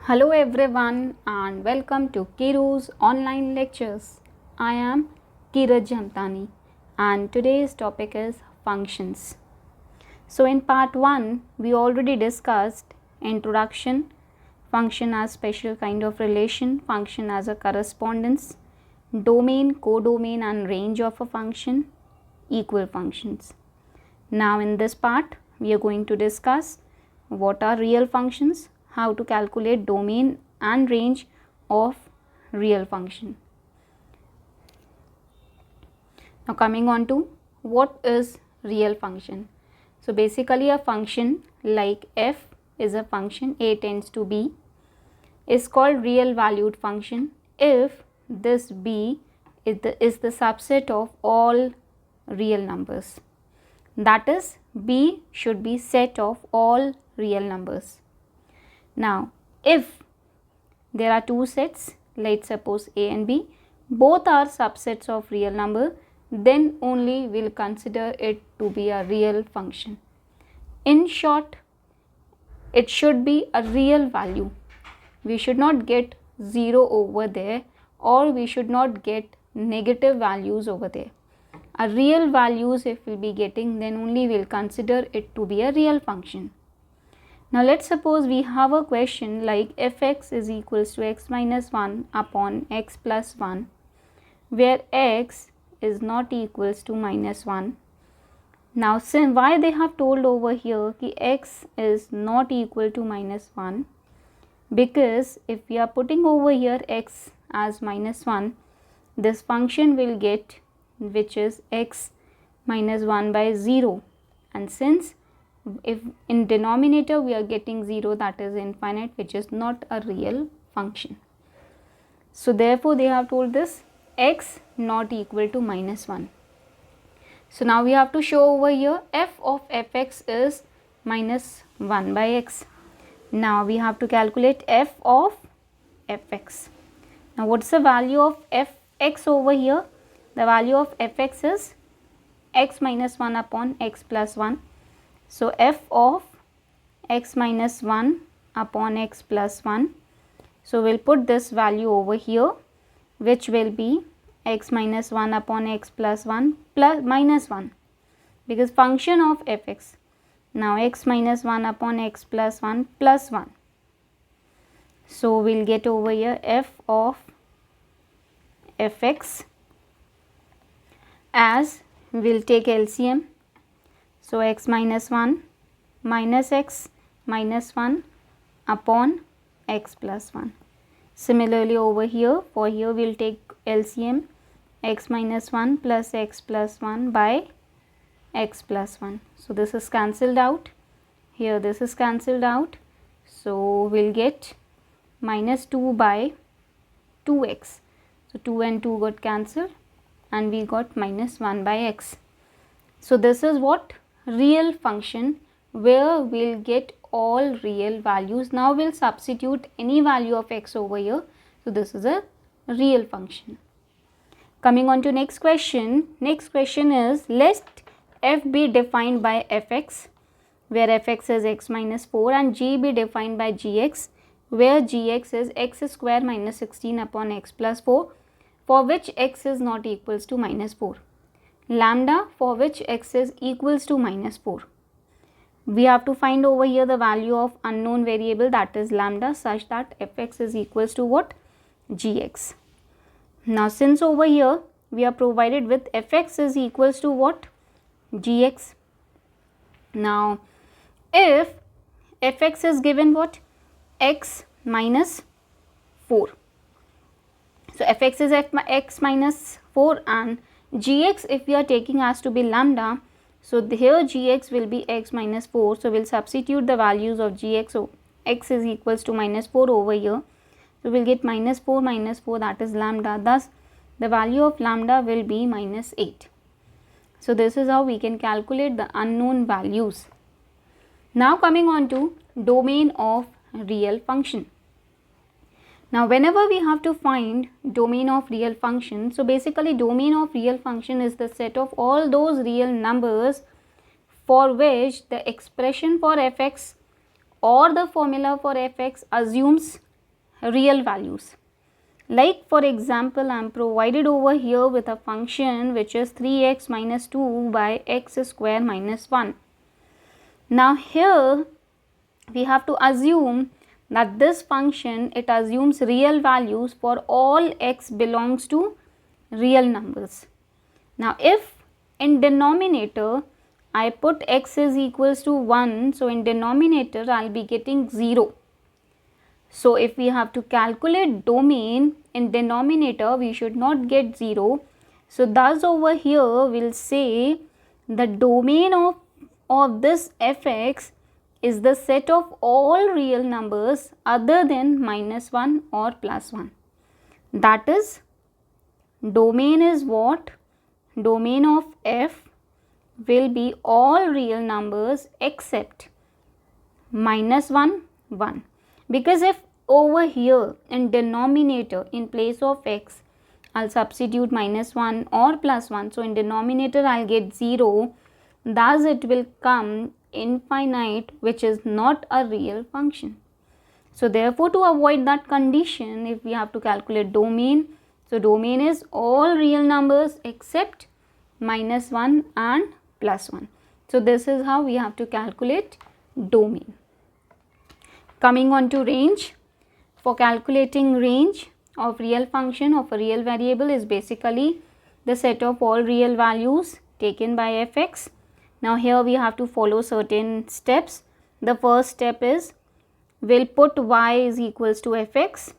Hello everyone and welcome to Kiru's online lectures. I am Kiraj Jamtani and today's topic is functions. So in part 1 we already discussed introduction, function as special kind of relation, function as a correspondence, domain, codomain and range of a function, equal functions. Now in this part we are going to discuss what are real functions, how to calculate domain and range of real function. Now coming on to what is real function. So basically a function like f is a function a tends to b is called real valued function if this b is the subset of all real numbers. That is, b should be set of all real numbers. Now, if there are two sets, let's suppose a and b, both are subsets of real number, then only we'll consider it to be a real function. In short, it should be a real value. We should not get 0 over there, or we should not get negative values over there. A real values if we'll be getting, then only we'll consider it to be a real function. Now let's suppose we have a question like fx is equals to x minus 1 upon x plus 1, where x is not equals to minus 1. Now since why they have told over here ki x is not equal to minus 1, because if we are putting over here x as minus 1, this function will get which is x minus 1 by 0, and since if in denominator we are getting 0, that is infinite, which is not a real function. So therefore they have told this x not equal to minus 1. So now we have to show over here f of fx is minus 1 by x. Now we have to calculate f of fx. Now what's the value of fx over here? The value of fx is x minus 1 upon x plus 1. So f of x minus 1 upon x plus 1. So we'll put this value over here, which will be x minus 1 upon x plus 1 plus minus 1, because function of fx. Now x minus 1 upon x plus 1 plus 1. So we'll get over here f of fx as we'll take LCM. So x minus 1 minus x minus 1 upon x plus 1. Similarly over here, for here we'll take LCM, x minus 1 plus x plus 1 by x plus 1. So this is cancelled out. Here this is cancelled out. So we'll get minus 2 by 2x. So 2 and 2 got cancelled and we got minus 1 by x. So this is what real function, where we'll get all real values. Now we'll substitute any value of x over here. So this is a real function. Coming on to next question. Next question is, let f be defined by fx, where fx is x minus 4, and g be defined by gx, where gx is x square minus 16 upon x plus 4, for which x is not equals to minus 4. Lambda for which x is equals to minus 4. We have to find over here the value of unknown variable, that is lambda, such that fx is equals to what? Gx. Now since over here we are provided with fx is equals to what? Gx. Now if fx is given what? X minus 4. So fx is x minus 4 and gx if we are taking as to be lambda, so here gx will be x minus 4. So we'll substitute the values of gx. So x is equals to minus 4 over here. So we'll get minus 4 minus 4, that is lambda. Thus the value of lambda will be minus 8. So this is how we can calculate the unknown values. Now coming on to domain of real function. Now whenever we have to find domain of real function, so basically domain of real function is the set of all those real numbers for which the expression for fx or the formula for fx assumes real values. Like for example, I am provided over here with a function which is 3x minus 2 by x square minus 1. Now here we have to assume that this function, it assumes real values for all x belongs to real numbers. Now if in denominator I put x is equals to 1, so in denominator I will be getting 0. So if we have to calculate domain in denominator, we should not get 0. So thus over here we will say the domain of this fx is the set of all real numbers other than minus 1 or plus 1. That is, domain is what? Domain of f will be all real numbers except minus 1, 1. Because if over here in denominator in place of x I'll substitute minus 1 or plus 1, so in denominator I'll get 0, thus it will come infinite, which is not a real function. So therefore to avoid that condition, if we have to calculate domain, so domain is all real numbers except minus 1 and plus 1. So this is how we have to calculate domain. Coming on to range. For calculating range of real function of a real variable is basically the set of all real values taken by fx. Now here we have to follow certain steps. The first step is we'll put y is equals to fx,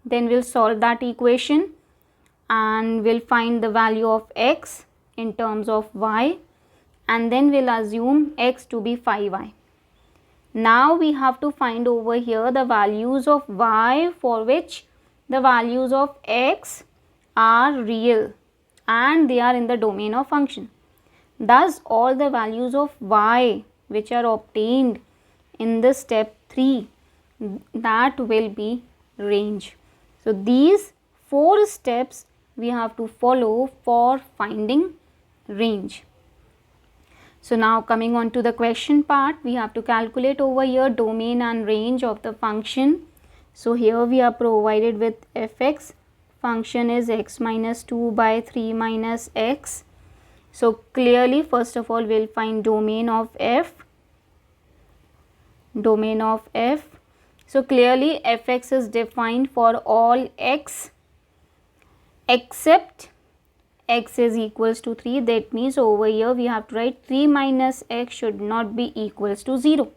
then we'll solve that equation and we'll find the value of x in terms of y, and then we'll assume x to be 5y. Now we have to find over here the values of y for which the values of x are real and they are in the domain of function. Thus all the values of y which are obtained in the step 3, that will be range. So these 4 steps we have to follow for finding range. So now coming on to the question part, we have to calculate over here domain and range of the function. So here we are provided with fx, function is x minus 2 by 3 minus x. So clearly first of all we'll find domain of f. Domain of f. So clearly fx is defined for all x except x is equals to 3. That means over here we have to write 3 minus x should not be equals to 0.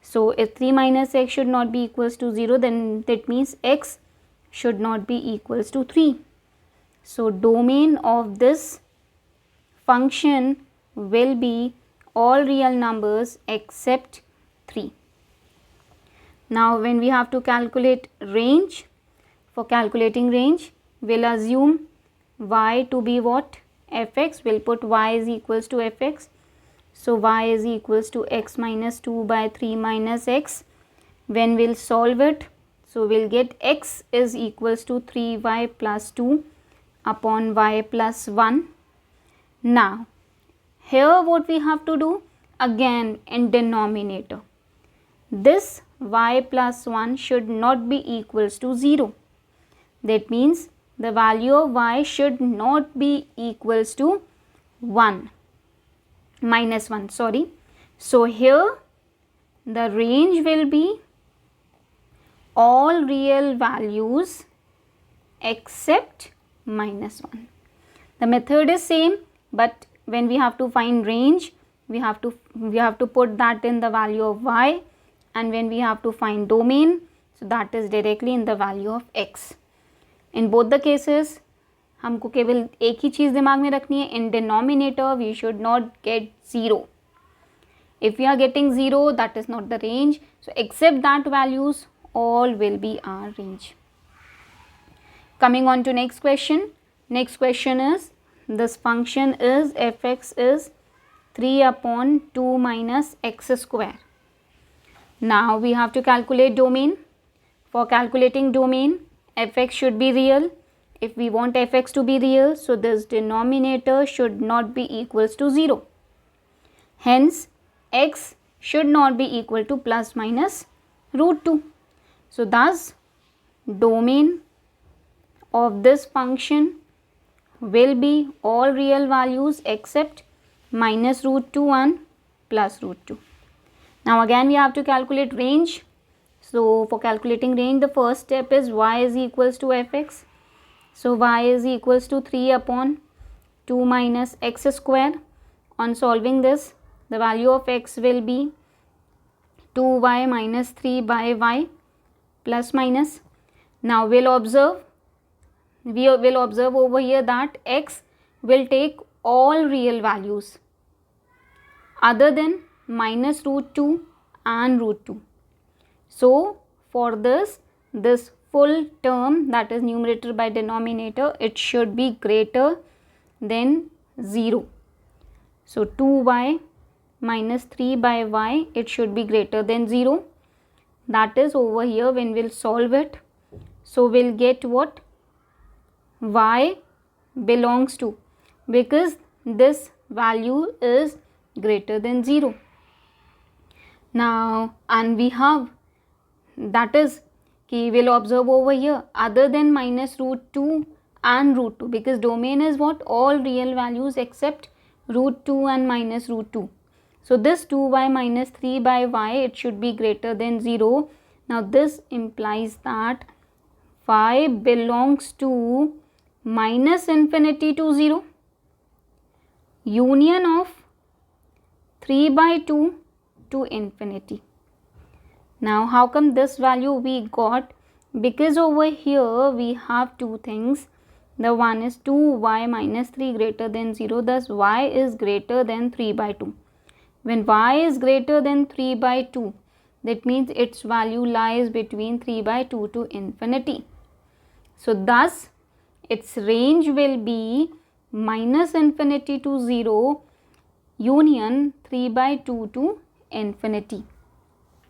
So if 3 minus x should not be equals to 0, then that means x should not be equals to 3. So domain of this function will be all real numbers except 3. Now when we have to calculate range, for calculating range we'll assume y to be what? Fx. We'll put y is equals to fx. So y is equals to x minus 2 by 3 minus x. When we'll solve it, so we'll get x is equals to 3y plus 2 upon y plus 1. Now here what we have to do? Again in denominator, this y plus 1 should not be equals to 0. That means the value of y should not be equals to 1, minus 1, sorry. So here the range will be all real values except minus 1. The method is same, but when we have to find range, we have to put that in the value of y, and when we have to find domain, so that is directly in the value of x. In both the cases हमको केवल एक ही चीज़ दिमाग में रखनी है, in denominator we should not get 0. If we are getting 0, that is not the range. So except that values, all will be our range. Coming on to next question. Next question is, this function is fx is 3 upon 2 minus x square. Now we have to calculate domain. For calculating domain, fx should be real. If we want fx to be real, so this denominator should not be equals to 0. Hence, x should not be equal to plus minus root 2. So thus domain of this function will be all real values except minus root 2 and plus root 2. Now again we have to calculate range. So for calculating range, the first step is y is equals to fx. So y is equals to 3 upon 2 minus x square. On solving this, the value of x will be 2y minus 3 by y plus minus. Now we will observe over here that x will take all real values other than minus root 2 and root 2. So for this full term, that is numerator by denominator, it should be greater than 0. So 2y minus 3 by y, it should be greater than 0. That is over here when we will solve it. So we will get what? Y belongs to, because this value is greater than 0. Now, and we have, that is, we will observe over here other than minus root 2 and root 2, because domain is what? All real values except root 2 and minus root 2. So this 2y minus 3 by y, it should be greater than 0. Now this implies that y belongs to minus infinity to 0, union of 3 by 2 to infinity. Now how come this value we got? Because over here we have two things. The one is 2y minus 3 greater than 0, thus y is greater than 3 by 2. When y is greater than 3 by 2, that means its value lies between 3 by 2 to infinity. So thus its range will be minus infinity to 0 union 3 by 2 to infinity.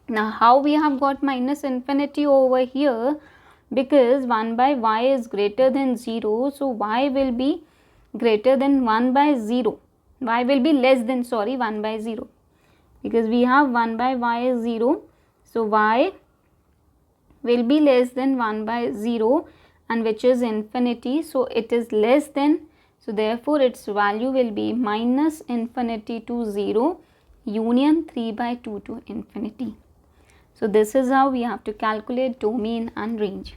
Now how we have got minus infinity over here? Because 1 by y is greater than 0, so y will be greater than 1 by 0. Y will be less than 1 by 0, because we have 1 by y is 0. So y will be less than 1 by 0, and which is infinity, so it is less than, so therefore its value will be minus infinity to 0 union 3 by 2 to infinity. So this is how we have to calculate domain and range.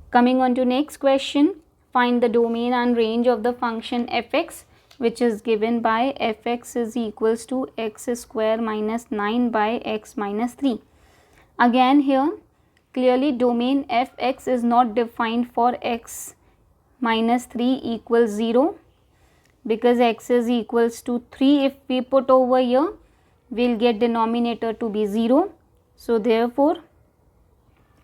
Coming on to next question, find the domain and range of the function fx, which is given by fx is equals to x square minus 9 by x minus 3. Again here clearly domain fx is not defined for x minus 3 equals 0, because x is equals to 3. If we put over here, we will get denominator to be 0. So therefore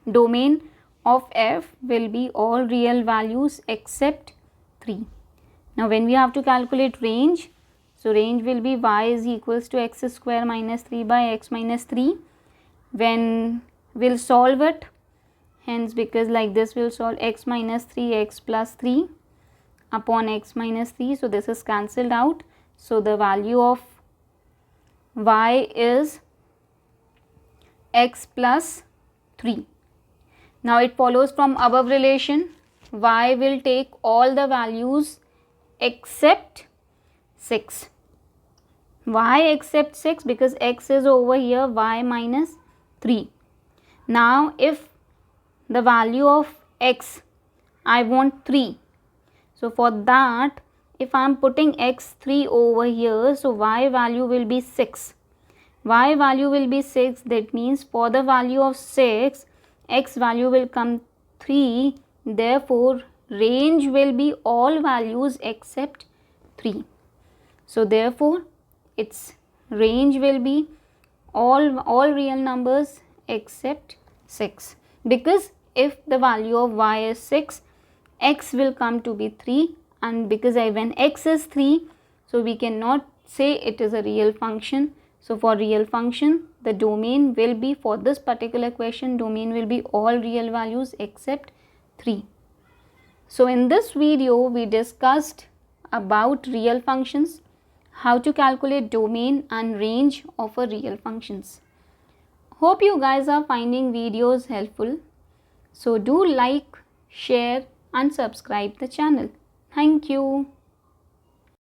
domain of f will be all real values except 3. Now when we have to calculate range, so range will be y is equals to x square minus 3 by x minus 3. When we will solve it, hence because like this we will solve x minus 3 x plus 3 upon x minus 3. So this is cancelled out. So the value of y is x plus 3. Now it follows from above relation, y will take all the values except 6. Why except 6? Because x is over here y minus 3. Now if the value of x, I want 3. So for that, if I am putting x3 over here, so y value will be 6. Y value will be 6, that means for the value of 6, x value will come 3. Therefore range will be all values except 3. So therefore its range will be all real numbers except 6, because if the value of y is 6, x will come to be 3, and because when x is 3, so we cannot say it is a real function. So for real function, the domain will be, for this particular question, domain will be all real values except 3. So in this video we discussed about real functions, how to calculate domain and range of a real functions. Hope you guys are finding videos helpful. So do like, share and subscribe the channel. Thank you.